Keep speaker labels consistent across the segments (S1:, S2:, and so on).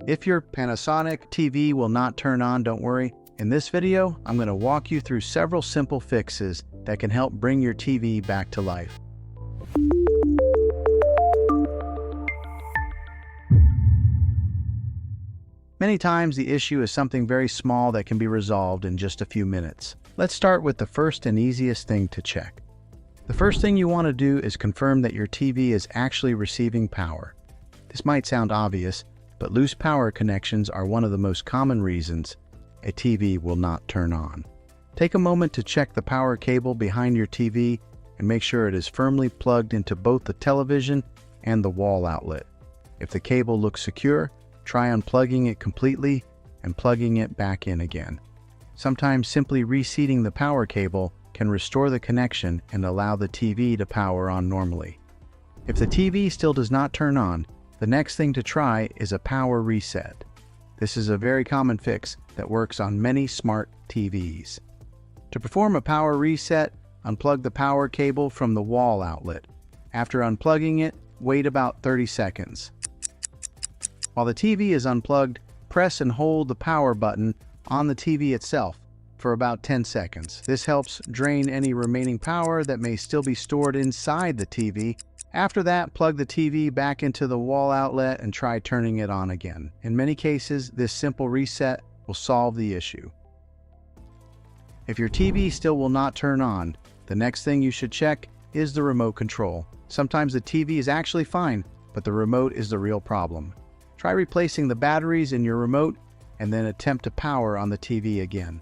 S1: If your Panasonic TV will not turn on, don't worry. In this video, I'm going to walk you through several simple fixes that can help bring your TV back to life. Many times the issue is something very small that can be resolved in just a few minutes. Let's start with the first and easiest thing to check. The first thing you want to do is confirm that your TV is actually receiving power. This might sound obvious, but loose power connections are one of the most common reasons a TV will not turn on. Take a moment to check the power cable behind your TV and make sure it is firmly plugged into both the television and the wall outlet. If the cable looks secure, try unplugging it completely and plugging it back in again. Sometimes simply reseating the power cable can restore the connection and allow the TV to power on normally. If the TV still does not turn on, the next thing to try is a power reset. This is a very common fix that works on many smart TVs. To perform a power reset, unplug the power cable from the wall outlet. After unplugging it, wait about 30 seconds. While the TV is unplugged, press and hold the power button on the TV itself for about 10 seconds. This helps drain any remaining power that may still be stored inside the TV. After that, plug the TV back into the wall outlet and try turning it on again. In many cases, this simple reset will solve the issue. If your TV still will not turn on, the next thing you should check is the remote control. Sometimes the TV is actually fine, but the remote is the real problem. Try replacing the batteries in your remote and then attempt to power on the TV again.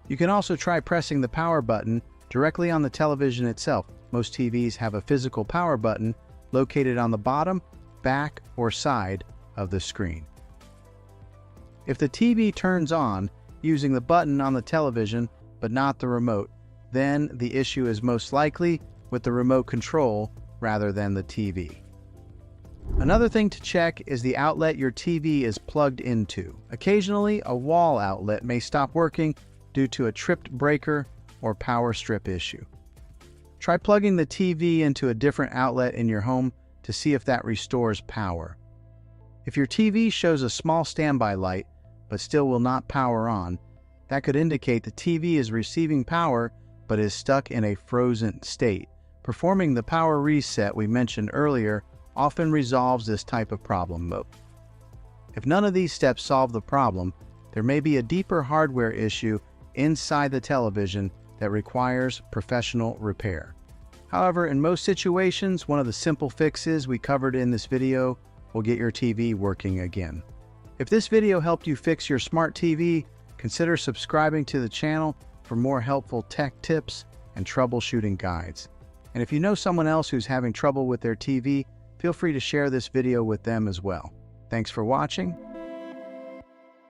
S1: You can also try pressing the power button directly on the television itself. Most TVs have a physical power button located on the bottom, back, or side of the screen. If the TV turns on using the button on the television but not the remote, then the issue is most likely with the remote control rather than the TV. Another thing to check is the outlet your TV is plugged into. Occasionally, a wall outlet may stop working due to a tripped breaker or power strip issue. Try plugging the TV into a different outlet in your home to see if that restores power. If your TV shows a small standby light but still will not power on, that could indicate the TV is receiving power but is stuck in a frozen state. Performing the power reset we mentioned earlier often resolves this type of problem. If none of these steps solve the problem, there may be a deeper hardware issue inside the television that requires professional repair. However, in most situations, one of the simple fixes we covered in this video will get your TV working again. If this video helped you fix your smart TV, consider subscribing to the channel for more helpful tech tips and troubleshooting guides. And if you know someone else who's having trouble with their TV, feel free to share this video with them as well. Thanks for watching.